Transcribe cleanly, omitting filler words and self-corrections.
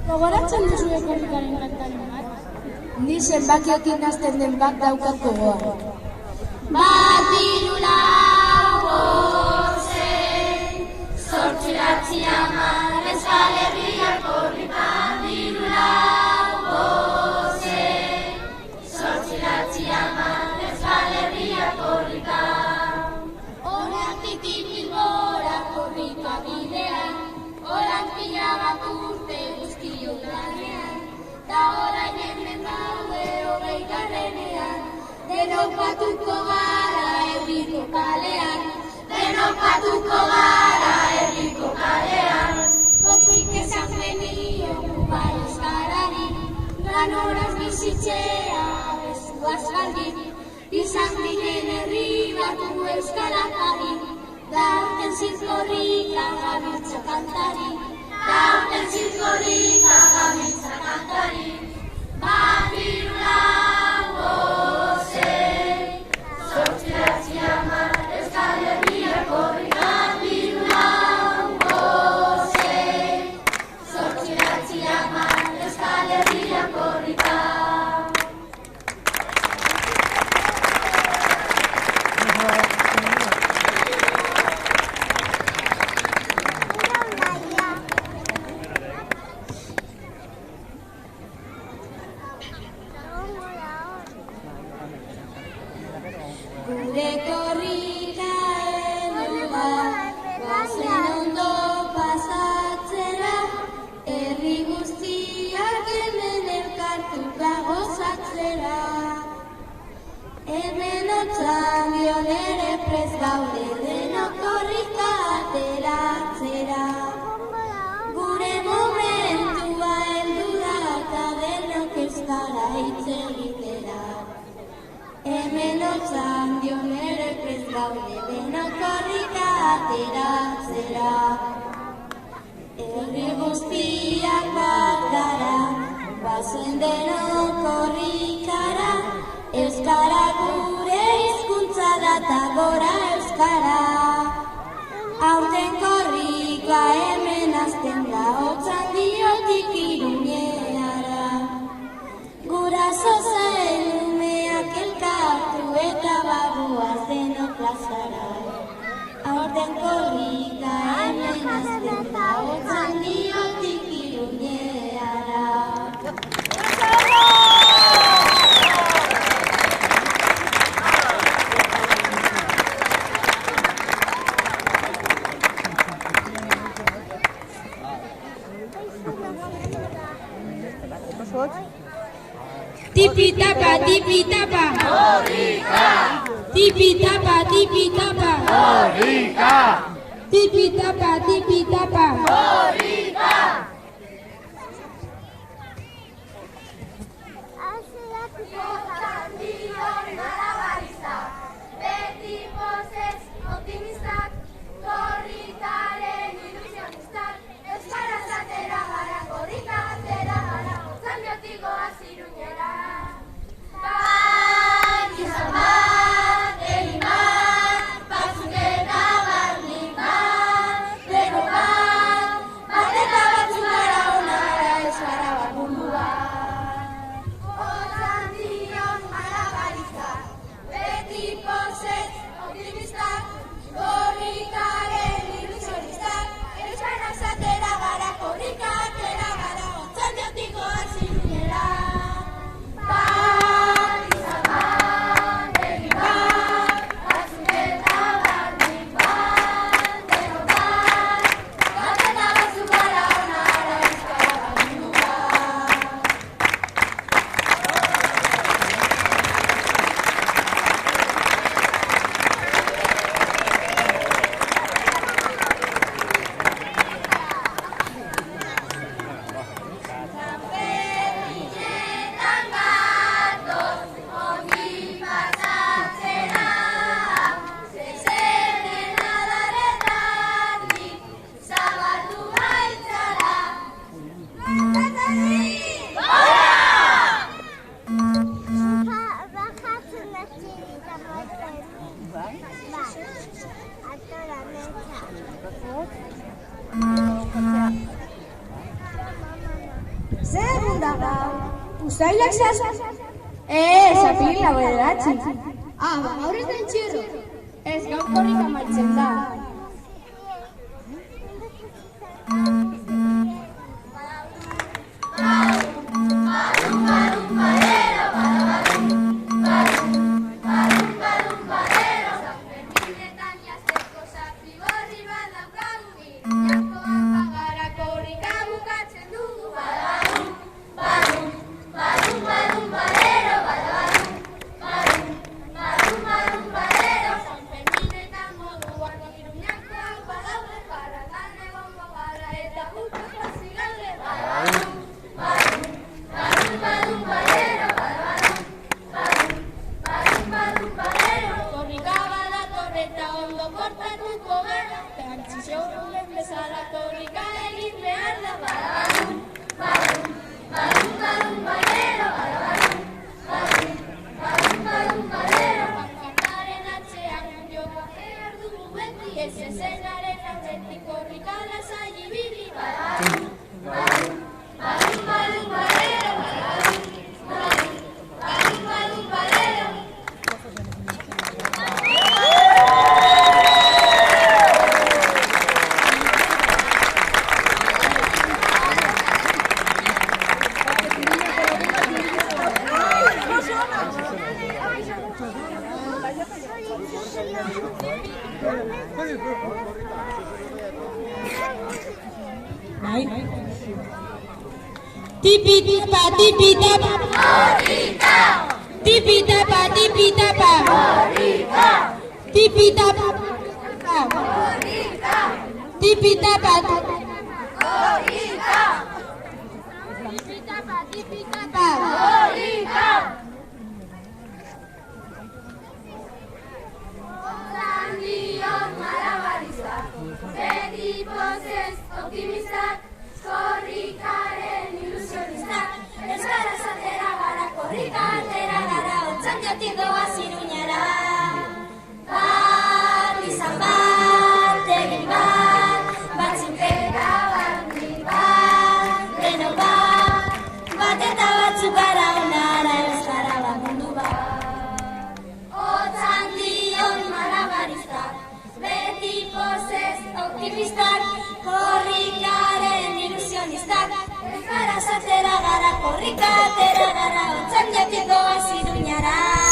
Gogoratzen duzue korrikaren kantaren bat? Ni zenbakiokin hasten den bat daukat gogoan. Bat, hiru, lau, bost, sei, zortzi, bederatzi, hamar, Euskal Herriak korrikan. Hiru, lau, bost, sei, zortzi, bederatzi, hamar, Euskal Herriak korrikan. Oratik Bilbora korrika bidean, oran pila bat urte guztiok lanean, ta orain hemen gaude 20. Denok batuko gara herriko kalean, denok batuko gara herriko kalean. Gotzik esan genion bai euskarari, lan horaz bizitzea bezuaz galdi, izan ginen herri batu euskarak ari, dauten zirkorrika gabiltza kantari, dauten zirkorrika gabiltza kantari. Bat, hiru, lau, bost, sei, zortzi, bederatzi, hamar, Euskal Herriak korrikan. Hiru, lau, bost, sei, zortzi, bederatzi, hamar, Euskal Herriak korrikan. Gure korrika helua, goazen ondo pasatzera, herri guztiak hemen elkartuta gozatzera. Hemen Otxandion ere prest gaude denok korrika ateratzera. Gure momentua heldu da eta denok euskara hitz egitera. Hemen Otxandion ere prest gaude denok korrika ateratzera. Herri guztiak bat gara, bazen denok korrikara, euskara gure hizkuntza da ta gora euskara. Aurten korrika hemen hasten da Otxandiotik Iruñera. Guraso zen umeak elkartu eta bagoaz denok plazara. Aurten korrika hemen hasten da Otxandiotik Iruñera. Tipi-tapa, tipi-tapa. Korrika! Tipi-tapa, tipi-tapa. Korrika! Tipi-tapa, tipi-tapa. Korrika! Otxandion malabaristak, beti pozez optimistak, korrikaren ilusionistak, euskaraz atera gara, korrika atera gara, Otxandiotik goaz Iruñera. Bat, izan bat, egin bat, batzuk eta barnik bat, denok bat eta batzuk gara onara, euskara bat mundu bat. Otxandion malabaristak, beti pozez optimistak, korrikaren ilusionistak, euskaraz atera gara, korrika atera gara, Otxandiotik goaz Iruñera. Bat, izan bat, egin bat, batzuk eta barnik bat, denok bat eta batzuk gara onara, euskara bat mundu bat. Berdinetan gatoz, ongi pasatzera, zezenen adaretatik, zabaldu baitzara. Bajatzen atxirita moten. Bai. Atora metxa. Zer egun da gaur? Usailak zazpi? Zapirila bederatzi. Gaur ez da entxirro. Ez gaur korrika amaitzen da. Tipi-tapa, tipi-tapa. Korrika! Tipi-tapa, tipi-tapa. Korrika! Tipi-tapa. Korrika! Tipi-tapa. Korrika! Tipi-tapa, tipi-tapa. Korrika! Otzandion malabaristak, begi pozez optimistak, korrikaren ilusionistak, euskara zatera gara, korrika atera gara, otzandiotik doaz Iruñara. Bat izan bat, egin bat, batzukera bandi bat, denok bat eta batzuk gara onara, euskara bat mundu bat. Otzandion malabaristak, beti pozez optimistak, korrikaren ilusionistak, euskara zatera gara, korrika atera gara, otzandiotik doaz Iruñara.